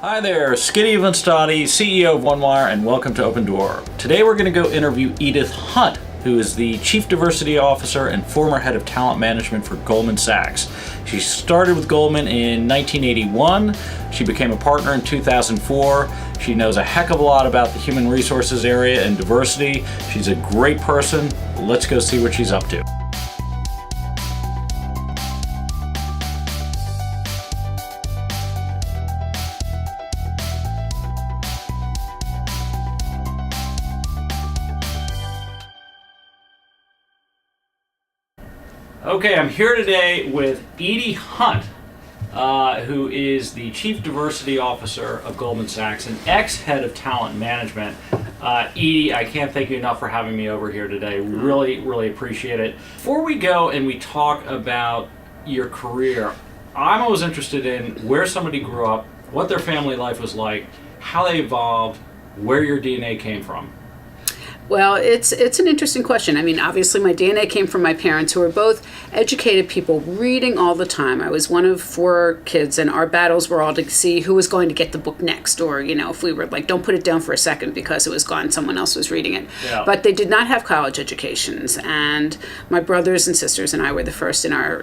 Hi there, SKIDDY, CEO of OneWire, and welcome to Open Door. Today we're going to go interview Edith Hunt, who is the Chief Diversity Officer and former Head of Talent Management for Goldman Sachs. She started with Goldman in 1981. She became a partner in 2004. She knows a heck of a lot about the human resources area and diversity. She's a great person. Let's go see what she's up to. Okay, I'm here today with Edith Hunt, who is the Chief Diversity Officer of Goldman Sachs and ex-Head of Talent Management. Edie, I can't thank you enough for having me over here today. Really appreciate it. Before we go and we talk about your career, I'm always interested in where somebody grew up, what their family life was like, how they evolved, where your DNA came from. Well, it's an interesting question. I mean, obviously my DNA came from my parents, who were both educated people, reading all the time. I was one of 4 kids, and our battles were all to see who was going to get the book next, or, you know, if we were like, don't put it down for a second because it was gone, someone else was reading it. Yeah. But they did not have college educations, and my brothers and sisters and I were the first in our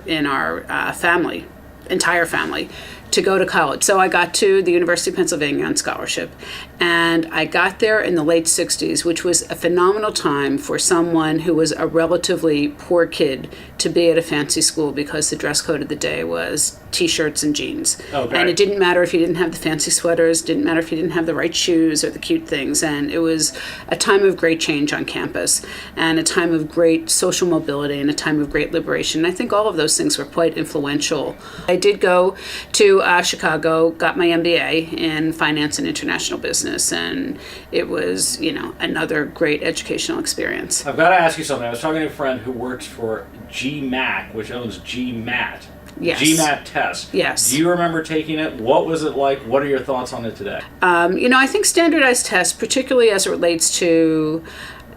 entire family, to go to college. So I got to the University of Pennsylvania on scholarship, and I got there in the late 60s, which was a phenomenal time for someone who was a relatively poor kid to be at a fancy school, because the dress code of the day was t-shirts and jeans. Okay. And it didn't matter if you didn't have the fancy sweaters, didn't matter if you didn't have the right shoes or the cute things, and it was a time of great change on campus, and a time of great social mobility, and a time of great liberation. And I think all of those things were quite influential. I did go to Chicago, got my MBA in finance and international business, and it was, you know, another great educational experience. I've got to ask you something. I was talking to a friend who works for GMAT, which owns GMAT. Yes. GMAT test. Yes. Do you remember taking it? What was it like? What are your thoughts on it today? You know, I think standardized tests, particularly as it relates to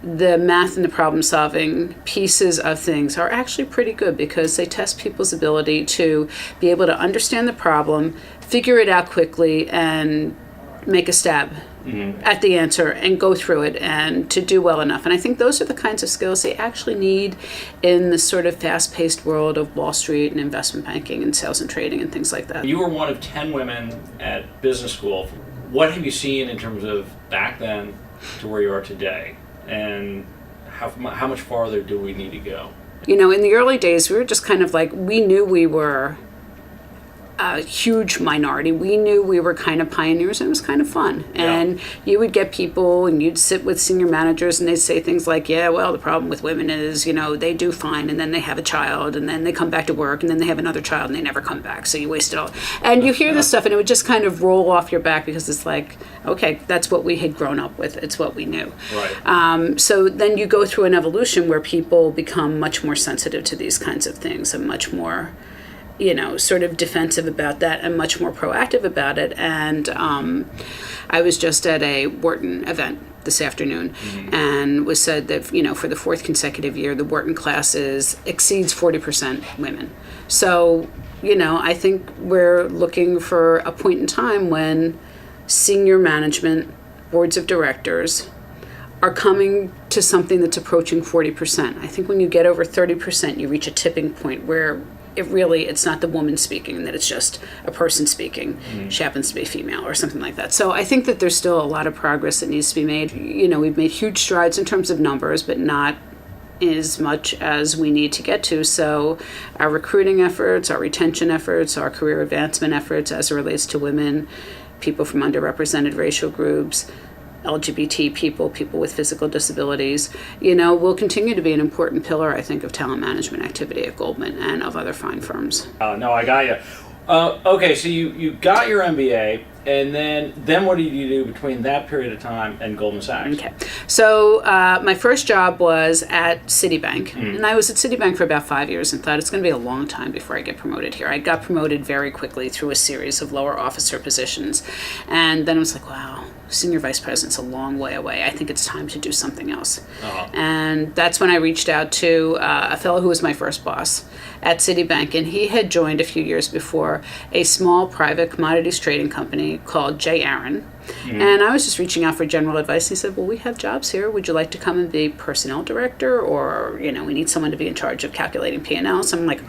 the math and the problem solving pieces of things, are actually pretty good, because they test people's ability to be able to understand the problem, figure it out quickly, and make a stab at the answer and go through it, and to do well enough. And I think those are the kinds of skills they actually need in the sort of fast-paced world of Wall Street and investment banking and sales and trading and things like that. You were one of 10 women at business school. What have you seen in terms of back then to where you are today? And how much farther do we need to go? You know, in the early days, we were just kind of like, we knew we were a huge minority. We knew we were kind of pioneers, and it was kind of fun. Yeah. And you would get people, and you'd sit with senior managers, and they'd say things like, yeah, well, the problem with women is, you know, they do fine, and then they have a child, and then they come back to work, and then they have another child, and they never come back, so you waste it all. And you hear this stuff, and it would just kind of roll off your back, because it's like, okay, that's what we had grown up with. It's what we knew. Right. So then you go through an evolution where people become much more sensitive to these kinds of things, and much more, you know, sort of defensive about that, and much more proactive about it. And I was just at a Wharton event this afternoon, and was said that, you know, for the 4th consecutive year, the Wharton classes exceeds 40% women. So, you know, I think we're looking for a point in time when senior management, boards of directors, are coming to something that's approaching 40%. I think when you get over 30%, you reach a tipping point where it's not the woman speaking, that it's just a person speaking. She happens to be female or something like that. So I think that there's still a lot of progress that needs to be made. You know, we've made huge strides in terms of numbers, but not as much as we need to get to. So our recruiting efforts, our retention efforts, our career advancement efforts as it relates to women, people from underrepresented racial groups, LGBT people, people with physical disabilities, you know, will continue to be an important pillar, I think, of talent management activity at Goldman and of other fine firms. No, I got you. Okay, so you got your MBA, and then what did you do between that period of time and Goldman Sachs? Okay, so my first job was at Citibank, and I was at Citibank for about 5 years and thought it's going to be a long time before I get promoted here. I got promoted very quickly through a series of lower officer positions, and then I was like, wow, senior vice president's a long way away. I think it's time to do something else. Uh-huh. And that's when I reached out to a fellow who was my first boss at Citibank, and he had joined a few years before a small private commodities trading company called J. Aaron. And I was just reaching out for general advice. He said, well, we have jobs here. Would you like to come and be personnel director? Or, we need someone to be in charge of calculating P&L. So I'm like,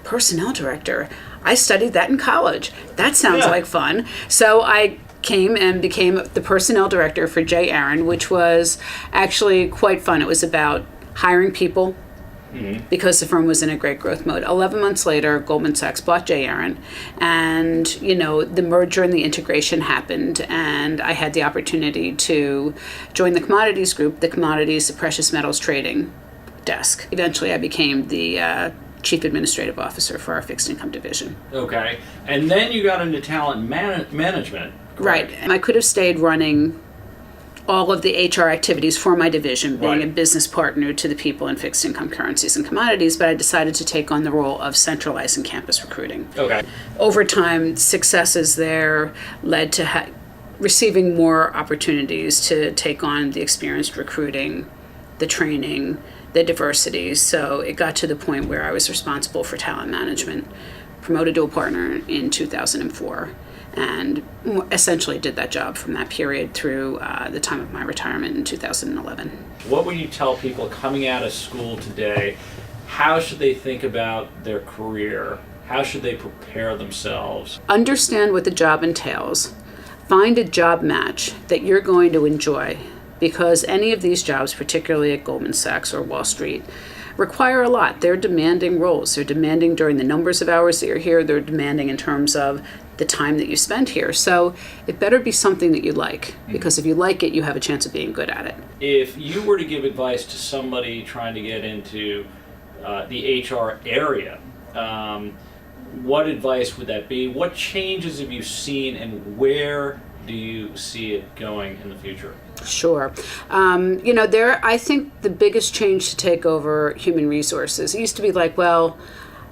personnel director. I studied that in college. That sounds like fun. So I came and became the personnel director for J. Aaron, which was actually quite fun. It was about hiring people, because the firm was in a great growth mode. 11 months later, Goldman Sachs bought J. Aaron, and the merger and the integration happened, and I had the opportunity to join the commodities group, the precious metals trading desk. Eventually, I became the Chief Administrative Officer for our fixed income division. Okay, and then you got into talent management. Correct? Right, and I could have stayed running all of the HR activities for my division, being a business partner to the people in fixed income currencies and commodities, but I decided to take on the role of centralizing campus recruiting. Okay. Over time, successes there led to receiving more opportunities to take on the experienced recruiting, the training, the diversity. So it got to the point where I was responsible for talent management, promoted to a partner in 2004. And essentially did that job from that period through the time of my retirement in 2011. What would you tell people coming out of school today? How should they think about their career? How should they prepare themselves? Understand what the job entails. Find a job match that you're going to enjoy, because any of these jobs, particularly at Goldman Sachs or Wall Street, require a lot. They're demanding roles. They're demanding during the numbers of hours that you're here. They're demanding in terms of the time that you spend here. So it better be something that you like, because if you like it, you have a chance of being good at it. If you were to give advice to somebody trying to get into the HR area, what advice would that be? What changes have you seen, and where do you see it going in the future? Sure. I think the biggest change to take over human resources, it used to be like, well,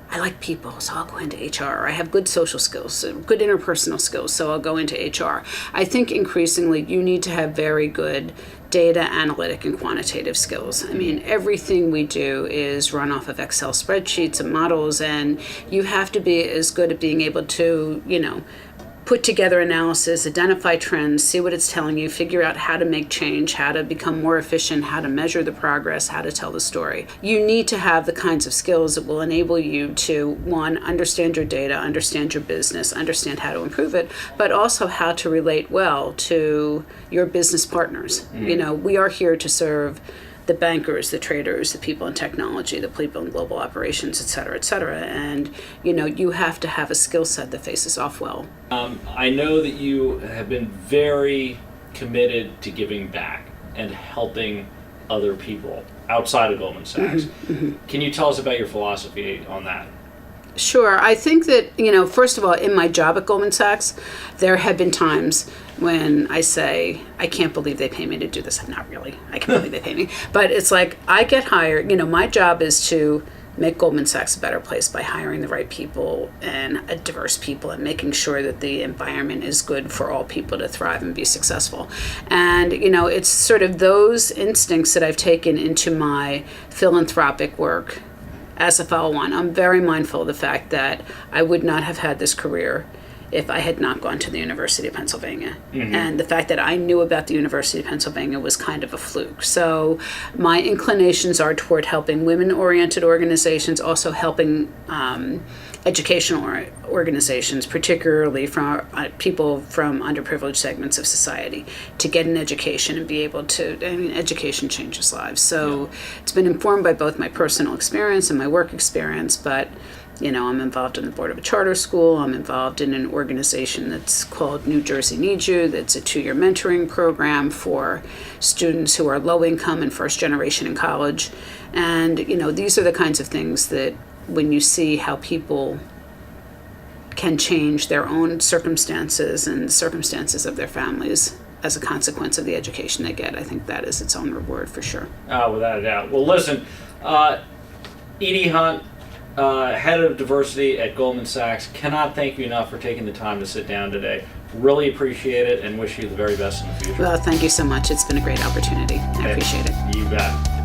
I like people, so I'll go into HR. I have good social skills, good interpersonal skills, so I'll go into HR. I think increasingly you need to have very good data, analytic, and quantitative skills. I mean, everything we do is run off of Excel spreadsheets and models, and you have to be as good at being able to, put together analysis, identify trends, see what it's telling you, figure out how to make change, how to become more efficient, how to measure the progress, how to tell the story. You need to have the kinds of skills that will enable you to, one, understand your data, understand your business, understand how to improve it, but also how to relate well to your business partners. We are here to serve the bankers, the traders, the people in technology, the people in global operations, et cetera, et cetera. And, you have to have a skill set that faces off well. I know that you have been very committed to giving back and helping other people outside of Goldman Sachs. Can you tell us about your philosophy on that? Sure. I think that, first of all, in my job at Goldman Sachs, there have been times when I say, I can't believe they pay me to do this. Not really. I can't believe they pay me. But it's like, I get hired. My job is to make Goldman Sachs a better place by hiring the right people and diverse people, and making sure that the environment is good for all people to thrive and be successful. And, it's sort of those instincts that I've taken into my philanthropic work as a follow-on. I'm very mindful of the fact that I would not have had this career if I had not gone to the University of Pennsylvania. And the fact that I knew about the University of Pennsylvania was kind of a fluke. So my inclinations are toward helping women-oriented organizations, also helping educational organizations, particularly from people from underprivileged segments of society, to get an education and be able to, education changes lives. So it's been informed by both my personal experience and my work experience, but I'm involved in the board of a charter school. I'm involved in an organization that's called New Jersey Needs You. That's a 2-year mentoring program for students who are low income and first generation in college. And, these are the kinds of things that when you see how people can change their own circumstances and circumstances of their families as a consequence of the education they get, I think that is its own reward for sure. Without a doubt. Well, listen, Edie Hunt, head of diversity at Goldman Sachs, cannot thank you enough for taking the time to sit down today. Really appreciate it and wish you the very best in the future. Well, thank you so much. It's been a great opportunity. I appreciate it. You bet.